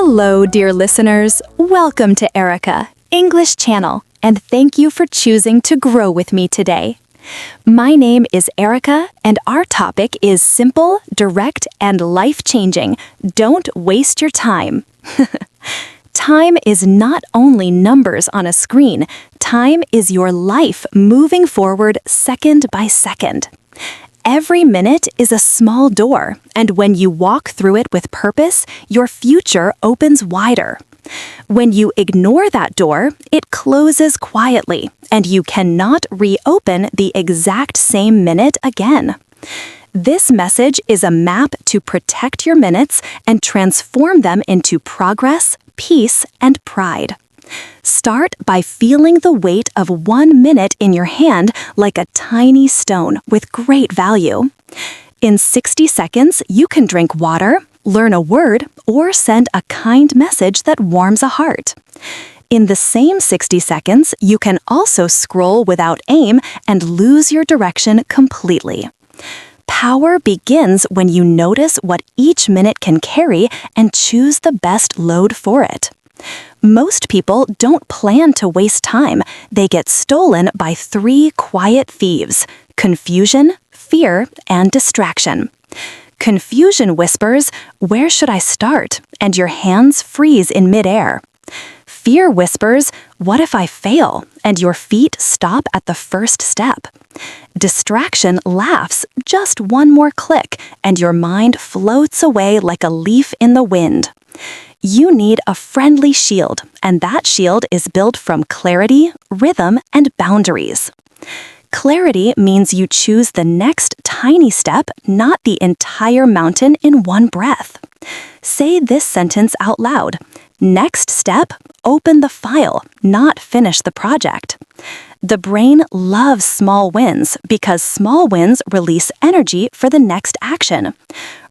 Hello, dear listeners. Welcome to Erica, English Channel, and thank you for choosing to grow with me today. My name is Erica, and our topic is simple, direct, and life-changing. Don't waste your time. Time is not only numbers on a screen. Time is your life moving forward second by second. Every minute is a small door, and when you walk through it with purpose, your future opens wider. When you ignore that door, it closes quietly, and you cannot reopen the exact same minute again. This message is a map to protect your minutes and transform them into progress, peace, and pride. Start by feeling the weight of 1 minute in your hand like a tiny stone with great value. In 60 seconds, you can drink water, learn a word, or send a kind message that warms a heart. In the same 60 seconds, you can also scroll without aim and lose your direction completely. Power begins when you notice what each minute can carry and choose the best load for it. Most people don't plan to waste time. They get stolen by 3 quiet thieves: confusion, fear, and distraction. Confusion whispers, "Where should I start?" and your hands freeze in midair. Fear whispers, "What if I fail?" and your feet stop at the first step. Distraction laughs, "Just one more click," and your mind floats away like a leaf in the wind. You need a friendly shield, and that shield is built from clarity, rhythm, and boundaries. Clarity means you choose the next tiny step, not the entire mountain in one breath. Say this sentence out loud. Next step, open the file, not finish the project. The brain loves small wins because small wins release energy for the next action.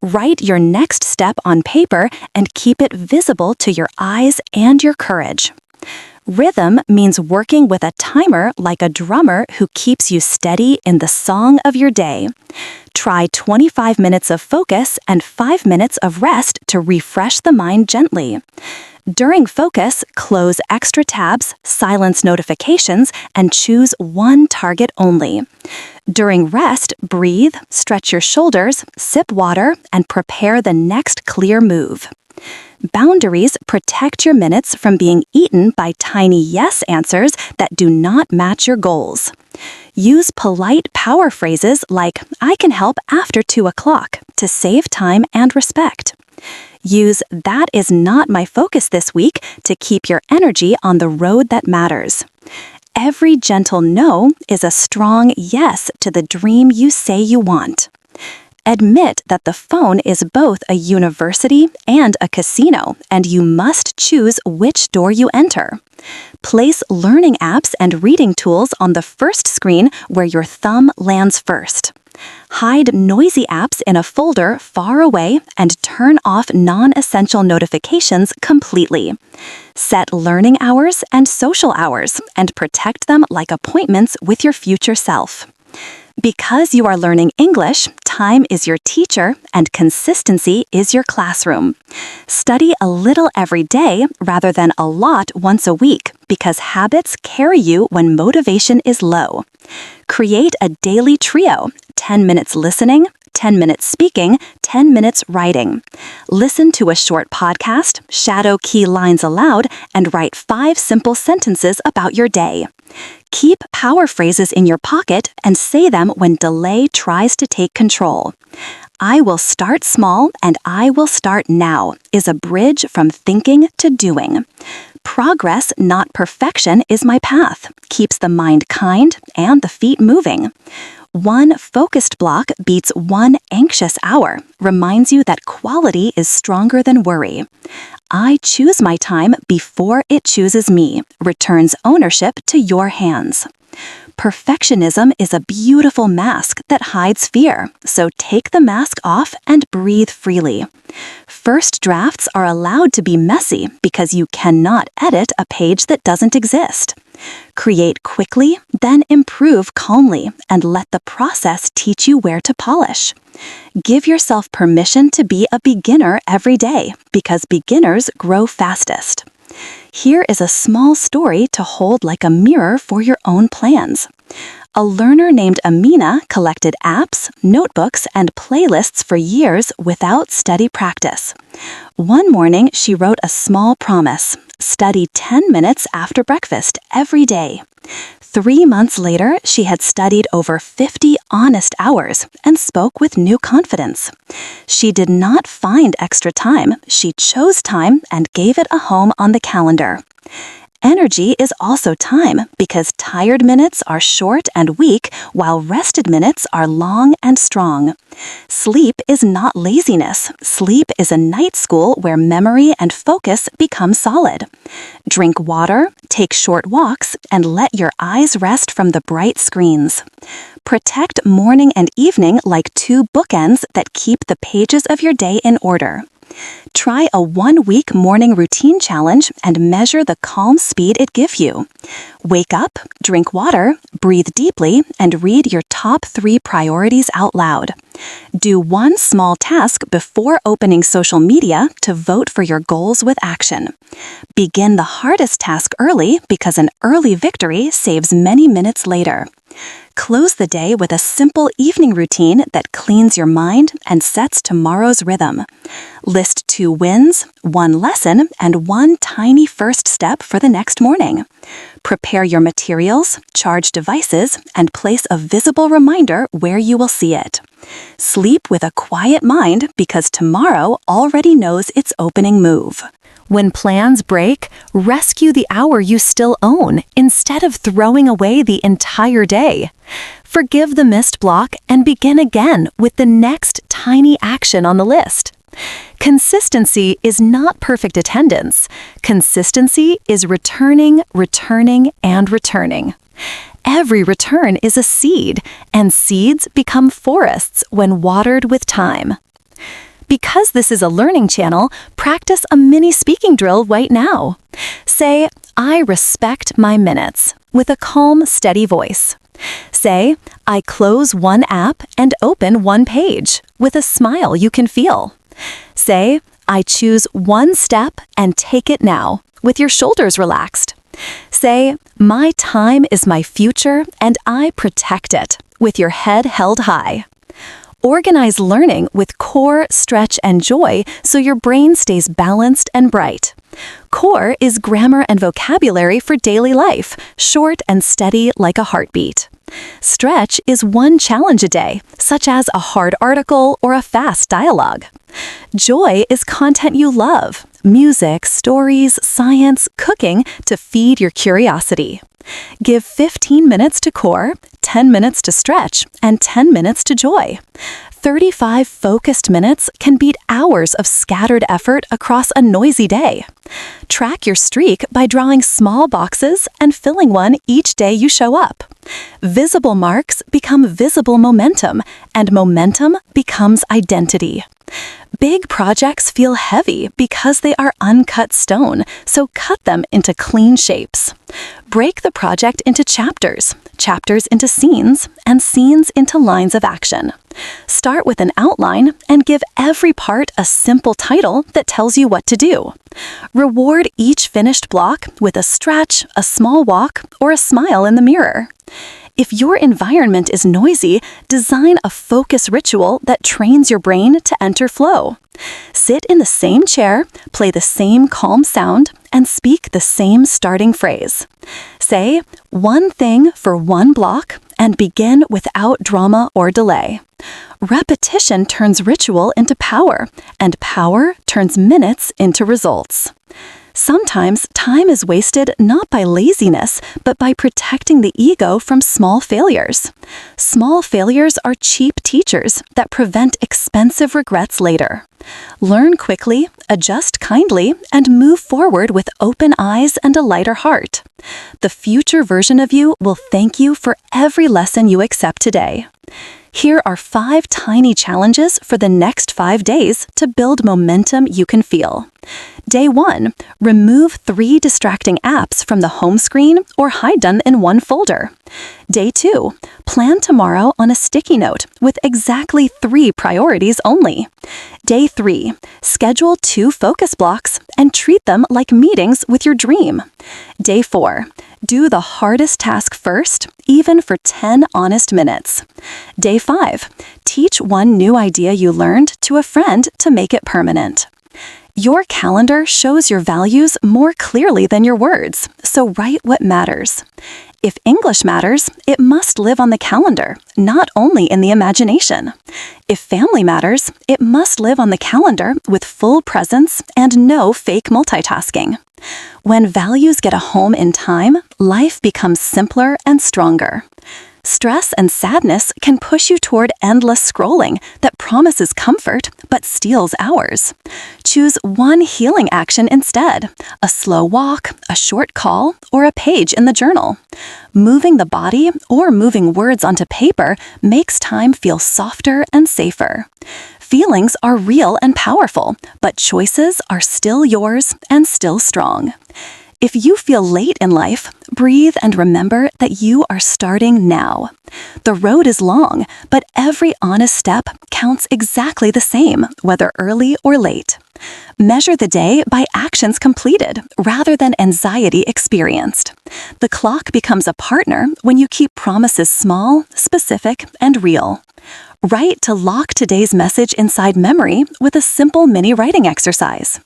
Write your next step on paper and keep it visible to your eyes and your courage. Rhythm means working with a timer like a drummer who keeps you steady in the song of your day. Try 25 minutes of focus and 5 minutes of rest to refresh the mind gently. During focus, close extra tabs, silence notifications, and choose one target only. During rest, breathe, stretch your shoulders, sip water, and prepare the next clear move. Boundaries protect your minutes from being eaten by tiny yes answers that do not match your goals. Use polite power phrases like, "I can help after 2 o'clock" to save time and respect. Use "that is not my focus this week" to keep your energy on the road that matters. Every gentle no is a strong yes to the dream you say you want. Admit that the phone is both a university and a casino, and you must choose which door you enter. Place learning apps and reading tools on the first screen where your thumb lands first. Hide noisy apps in a folder far away and turn off non-essential notifications completely. Set learning hours and social hours and protect them like appointments with your future self. Because you are learning English, time is your teacher and consistency is your classroom. Study a little every day rather than a lot once a week because habits carry you when motivation is low. Create a daily trio: 10 minutes listening, 10 minutes speaking, 10 minutes writing. Listen to a short podcast, shadow key lines aloud, and write 5 simple sentences about your day. Keep power phrases in your pocket and say them when delay tries to take control. "I will start small and I will start now" is a bridge from thinking to doing. "Progress, not perfection, is my path" keeps the mind kind and the feet moving. "One focused block beats 1 anxious hour" reminds you that quality is stronger than worry. "I choose my time before it chooses me" returns ownership to your hands. Perfectionism is a beautiful mask that hides fear, so take the mask off and breathe freely. First drafts are allowed to be messy because you cannot edit a page that doesn't exist. Create quickly, then improve calmly, and let the process teach you where to polish. Give yourself permission to be a beginner every day, because beginners grow fastest. Here is a small story to hold like a mirror for your own plans. A learner named Amina collected apps, notebooks, and playlists for years without steady practice. One morning, she wrote a small promise: study 10 minutes after breakfast every day. 3 months later, she had studied over 50 honest hours and spoke with new confidence. She did not find extra time, she chose time and gave it a home on the calendar. Energy is also time, because tired minutes are short and weak, while rested minutes are long and strong. Sleep is not laziness. Sleep is a night school where memory and focus become solid. Drink water, take short walks, and let your eyes rest from the bright screens. Protect morning and evening like two bookends that keep the pages of your day in order. Try a 1-week morning routine challenge and measure the calm speed it gives you. Wake up, drink water, breathe deeply, and read your top 3 priorities out loud. Do one small task before opening social media to vote for your goals with action. Begin the hardest task early, because an early victory saves many minutes later. Close the day with a simple evening routine that cleans your mind and sets tomorrow's rhythm. List 2 wins, 1 lesson, and 1 tiny first step for the next morning. Prepare your materials, charge devices, and place a visible reminder where you will see it. Sleep with a quiet mind, because tomorrow already knows its opening move. When plans break, rescue the hour you still own instead of throwing away the entire day. Forgive the missed block and begin again with the next tiny action on the list. Consistency is not perfect attendance. Consistency is returning, and returning. Every return is a seed, and seeds become forests when watered with time. Because this is a learning channel, practice a mini speaking drill right now. Say, "I respect my minutes," with a calm, steady voice. Say, "I close 1 app and open 1 page," with a smile you can feel. Say, "I choose 1 step and take it now," with your shoulders relaxed. Say, "My time is my future and I protect it," with your head held high. Organize learning with core, stretch, and joy so your brain stays balanced and bright. Core is grammar and vocabulary for daily life, short and steady like a heartbeat. Stretch is 1 challenge a day, such as a hard article or a fast dialogue. Joy is content you love: music, stories, science, cooking, to feed your curiosity. Give 15 minutes to core, 10 minutes to stretch, and 10 minutes to joy. 35 focused minutes can beat hours of scattered effort across a noisy day. Track your streak by drawing small boxes and filling one each day you show up. Visible marks become visible momentum, and momentum becomes identity. Big projects feel heavy because they are uncut stone, so cut them into clean shapes. Break the project into chapters, chapters into scenes, and scenes into lines of action. Start with an outline and give every part a simple title that tells you what to do. Reward each finished block with a stretch, a small walk, or a smile in the mirror. If your environment is noisy, design a focus ritual that trains your brain to enter flow. Sit in the same chair, play the same calm sound, and speak the same starting phrase. Say 1 thing for 1 block and begin without drama or delay. Repetition turns ritual into power, and power turns minutes into results. Sometimes time is wasted not by laziness, but by protecting the ego from small failures. Small failures are cheap teachers that prevent expensive regrets later. Learn quickly, adjust kindly, and move forward with open eyes and a lighter heart. The future version of you will thank you for every lesson you accept today. Here are 5 tiny challenges for the next 5 days to build momentum you can feel. Day 1. Remove 3 distracting apps from the home screen or hide them in one folder. Day 2. Plan tomorrow on a sticky note with exactly 3 priorities only. Day 3. Schedule 2 focus blocks and treat them like meetings with your dream. Day 4. Do the hardest task first, even for 10 honest minutes. Day 5. Teach one new idea you learned to a friend to make it permanent. Your calendar shows your values more clearly than your words, so write what matters. If English matters, it must live on the calendar, not only in the imagination. If family matters, it must live on the calendar with full presence and no fake multitasking. When values get a home in time, life becomes simpler and stronger. Stress and sadness can push you toward endless scrolling that promises comfort but steals hours. Choose one healing action instead: a slow walk, a short call, or a page in the journal. Moving the body or moving words onto paper makes time feel softer and safer. Feelings are real and powerful, but choices are still yours and still strong. If you feel late in life, breathe and remember that you are starting now. The road is long, but every honest step counts exactly the same, whether early or late. Measure the day by actions completed rather than anxiety experienced. The clock becomes a partner when you keep promises small, specific, and real. Write to lock today's message inside memory with a simple mini writing exercise.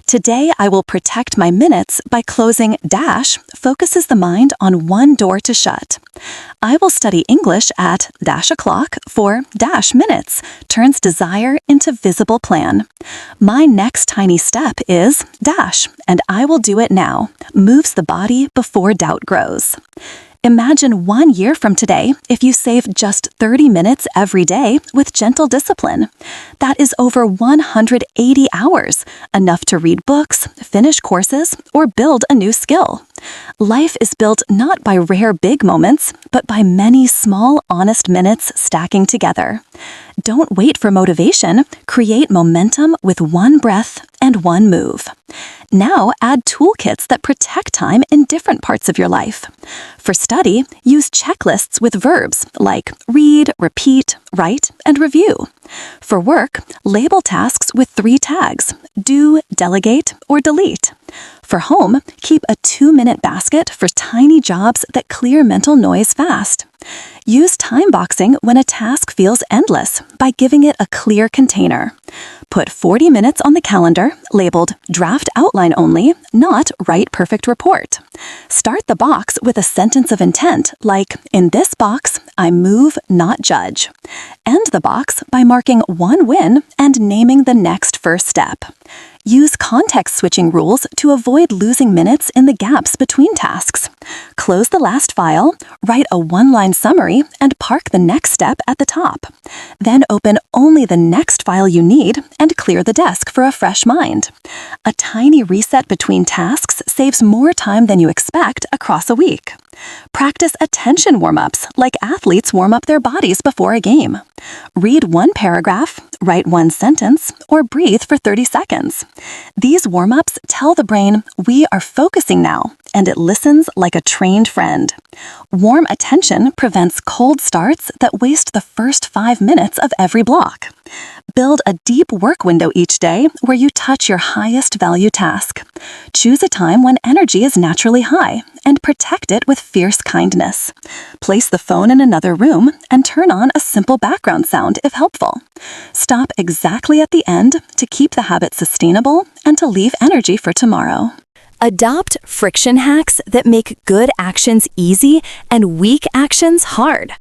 Today I will protect my minutes by closing dash focuses the mind on one door to shut. I will study English at dash o'clock for dash minutes turns desire into visible plan. My next tiny step is dash, and I will do it now, moves the body before doubt grows. Imagine 1 year from today if you save just 30 minutes every day with gentle discipline. That is over 180 hours, enough to read books, finish courses, or build a new skill. Life is built not by rare big moments, but by many small, honest minutes stacking together. Don't wait for motivation. Create momentum with one breath and one move. Now add toolkits that protect time in different parts of your life. For study, use checklists with verbs like read, repeat, write, and review. For work, label tasks with 3 tags: do, delegate, or delete. For home, keep a 2-minute basket for tiny jobs that clear mental noise fast. Use time boxing when a task feels endless by giving it a clear container. Put 40 minutes on the calendar, labeled draft outline only, not write perfect report. Start the box with a sentence of intent like, in this box, I move, not judge. End the box by marking one win and naming the next first step. Use context-switching rules to avoid losing minutes in the gaps between tasks. Close the last file, write a 1-line summary, and park the next step at the top. Then open only the next file you need and clear the desk for a fresh mind. A tiny reset between tasks saves more time than you expect across a week. Practice attention warm-ups like athletes warm up their bodies before a game. Read 1 paragraph, write 1 sentence, or breathe for 30 seconds. These warm-ups tell the brain, we are focusing now, and it listens like a trained friend. Warm attention prevents cold starts that waste the first 5 minutes of every block. Build a deep work window each day where you touch your highest value task. Choose a time when energy is naturally high and protect it with fierce kindness. Place the phone in another room and turn on a simple background sound if helpful. Stop exactly at the end to keep the habit sustainable and to leave energy for tomorrow. Adopt friction hacks that make good actions easy and weak actions hard.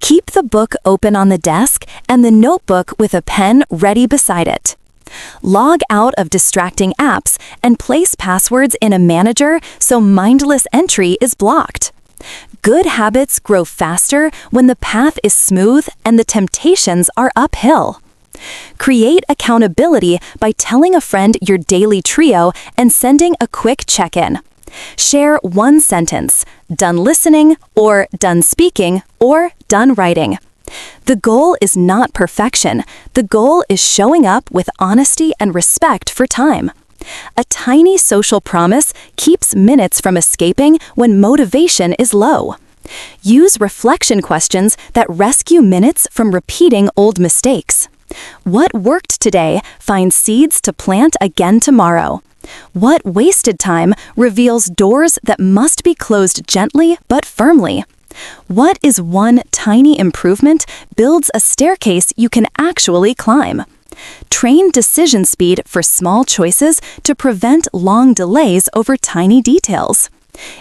Keep the book open on the desk and the notebook with a pen ready beside it. Log out of distracting apps and place passwords in a manager so mindless entry is blocked. Good habits grow faster when the path is smooth and the temptations are uphill. Create accountability by telling a friend your daily trio and sending a quick check-in. Share 1 sentence, done listening, or done speaking, or done writing. The goal is not perfection. The goal is showing up with honesty and respect for time. A tiny social promise keeps minutes from escaping when motivation is low. Use reflection questions that rescue minutes from repeating old mistakes. What worked today finds seeds to plant again tomorrow. What wasted time reveals doors that must be closed gently but firmly. What is one tiny improvement builds a staircase you can actually climb. Train decision speed for small choices to prevent long delays over tiny details.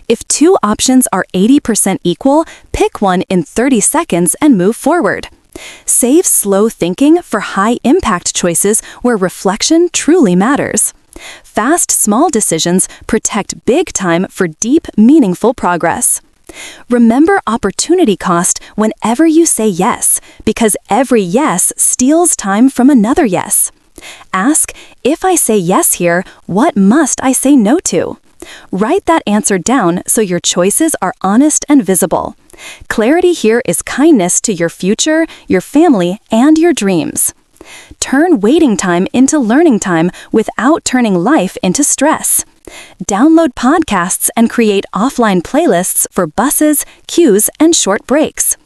If two options are 80% equal, pick one in 30 seconds and move forward. Save slow thinking for high-impact choices where reflection truly matters. Fast, small decisions protect big time for deep, meaningful progress. Remember opportunity cost whenever you say yes, because every yes steals time from another yes. Ask, if I say yes here, what must I say no to? Write that answer down so your choices are honest and visible. Clarity here is kindness to your future, your family, and your dreams. Turn waiting time into learning time without turning life into stress. Download podcasts and create offline playlists for buses, queues, and short breaks.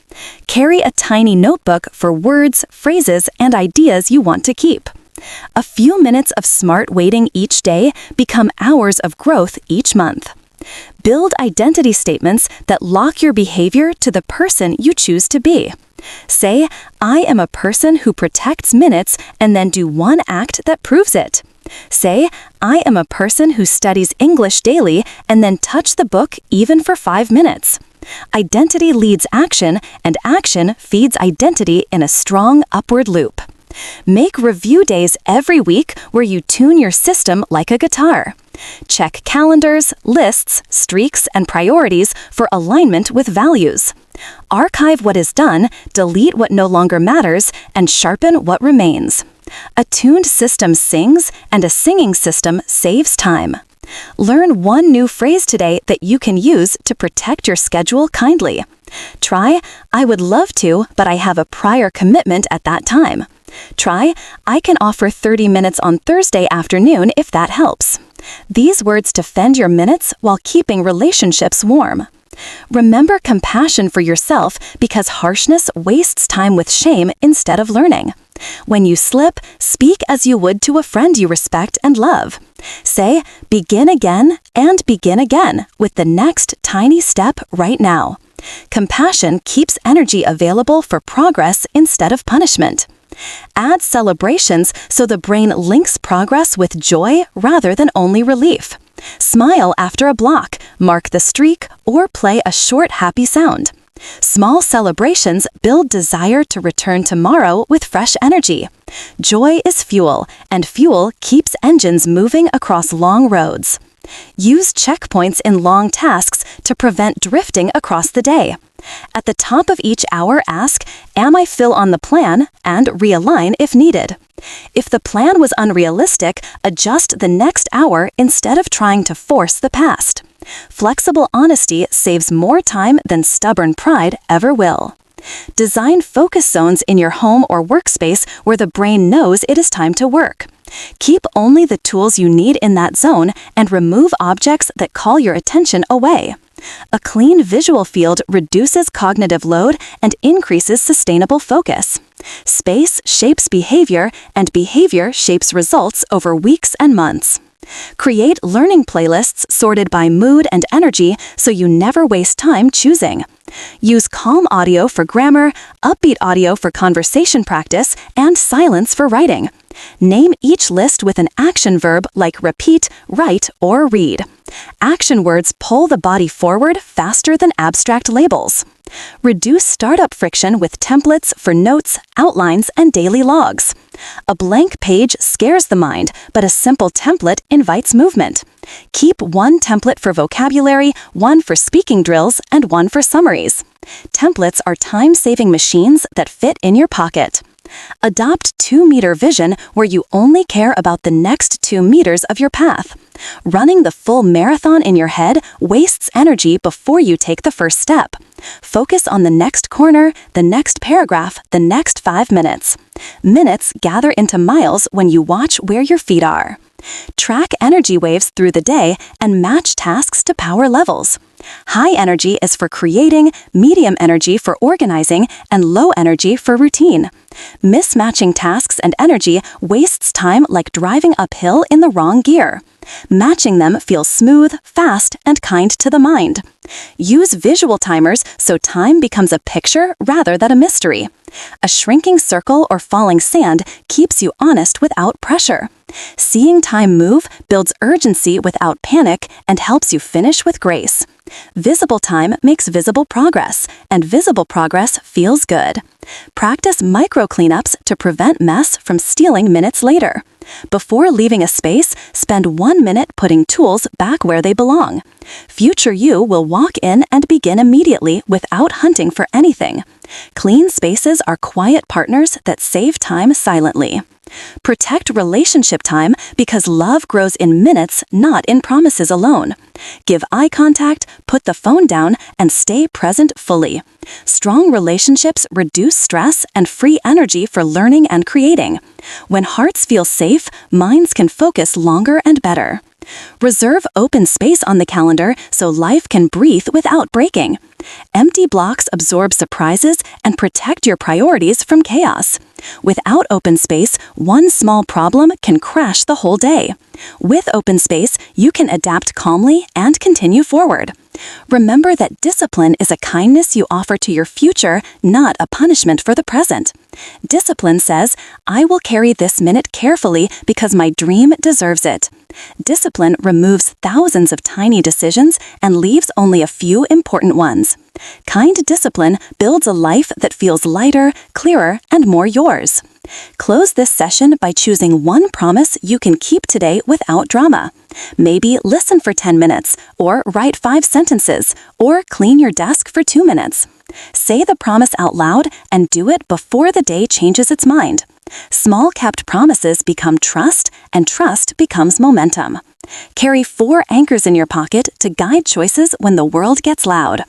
Carry a tiny notebook for words, phrases, and ideas you want to keep. A few minutes of smart waiting each day become hours of growth each month. Build identity statements that lock your behavior to the person you choose to be. Say, I am a person who protects minutes, and then do one act that proves it. Say, I am a person who studies English daily, and then touch the book even for 5 minutes. Identity leads action, and action feeds identity in a strong upward loop. Make review days every week where you tune your system like a guitar. Check calendars, lists, streaks, and priorities for alignment with values. Archive what is done, delete what no longer matters, and sharpen what remains. A tuned system sings, and a singing system saves time. Learn one new phrase today that you can use to protect your schedule kindly. Try, I would love to, but I have a prior commitment at that time. Try, I can offer 30 minutes on Thursday afternoon if that helps. These words defend your minutes while keeping relationships warm. Remember compassion for yourself because harshness wastes time with shame instead of learning. When you slip, speak as you would to a friend you respect and love. Say, begin again and begin again with the next tiny step right now. Compassion keeps energy available for progress instead of punishment. Add celebrations so the brain links progress with joy rather than only relief. Smile after a block, mark the streak, or play a short happy sound. Small celebrations build desire to return tomorrow with fresh energy. Joy is fuel, and fuel keeps engines moving across long roads. Use checkpoints in long tasks to prevent drifting across the day. At the top of each hour, ask, am I still on the plan, and realign if needed. If the plan was unrealistic, adjust the next hour instead of trying to force the past. Flexible honesty saves more time than stubborn pride ever will. Design focus zones in your home or workspace where the brain knows it is time to work. Keep only the tools you need in that zone and remove objects that call your attention away. A clean visual field reduces cognitive load and increases sustainable focus. Space shapes behavior, and behavior shapes results over weeks and months. Create learning playlists sorted by mood and energy so you never waste time choosing. Use calm audio for grammar, upbeat audio for conversation practice, and silence for writing. Name each list with an action verb like repeat, write, or read. Action words pull the body forward faster than abstract labels. Reduce startup friction with templates for notes, outlines, and daily logs. A blank page scares the mind, but a simple template invites movement. Keep one template for vocabulary, one for speaking drills, and one for summaries. Templates are time-saving machines that fit in your pocket. Adopt 2-meter vision where you only care about the next 2 meters of your path. Running the full marathon in your head wastes energy before you take the first step. Focus on the next corner, the next paragraph, the next 5 minutes. Minutes gather into miles when you watch where your feet are. Track energy waves through the day and match tasks to power levels. High energy is for creating, medium energy for organizing, and low energy for routine. Mismatching tasks and energy wastes time like driving uphill in the wrong gear. Matching them feels smooth, fast, and kind to the mind. Use visual timers so time becomes a picture rather than a mystery. A shrinking circle or falling sand keeps you honest without pressure. Seeing time move builds urgency without panic and helps you finish with grace. Visible time makes visible progress, and visible progress feels good. Practice micro cleanups to prevent mess from stealing minutes later. Before leaving a space, spend 1 minute putting tools back where they belong. Future you will walk in and begin immediately without hunting for anything. Clean spaces are quiet partners that save time silently. Protect relationship time because love grows in minutes, not in promises alone. Give eye contact, put the phone down, and stay present fully. Strong relationships reduce stress and free energy for learning and creating. When hearts feel safe, minds can focus longer and better. Reserve open space on the calendar so life can breathe without breaking. Empty blocks absorb surprises and protect your priorities from chaos. Without open space, one small problem can crash the whole day. With open space, you can adapt calmly and continue forward. Remember that discipline is a kindness you offer to your future, not a punishment for the present. Discipline says, I will carry this minute carefully because my dream deserves it. Discipline removes thousands of tiny decisions and leaves only a few important ones. Kind discipline builds a life that feels lighter, clearer, and more yours. Close this session by choosing one promise you can keep today without drama. Maybe listen for 10 minutes, or write 5 sentences, or clean your desk for 2 minutes. Say the promise out loud and do it before the day changes its mind. Small kept promises become trust, and trust becomes momentum. Carry 4 anchors in your pocket to guide choices when the world gets loud.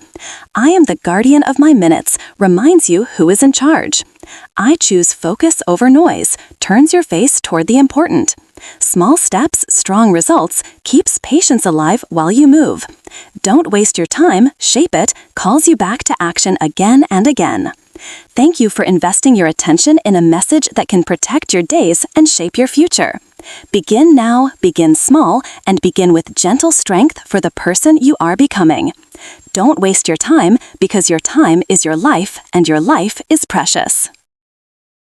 I am the guardian of my minutes reminds you who is in charge. I choose focus over noise, turns your face toward the important. Small steps, strong results, keeps patience alive while you move. Don't waste your time, shape it, calls you back to action again and again. Thank you for investing your attention in a message that can protect your days and shape your future. Begin now, begin small, and begin with gentle strength for the person you are becoming. Don't waste your time because your time is your life and your life is precious.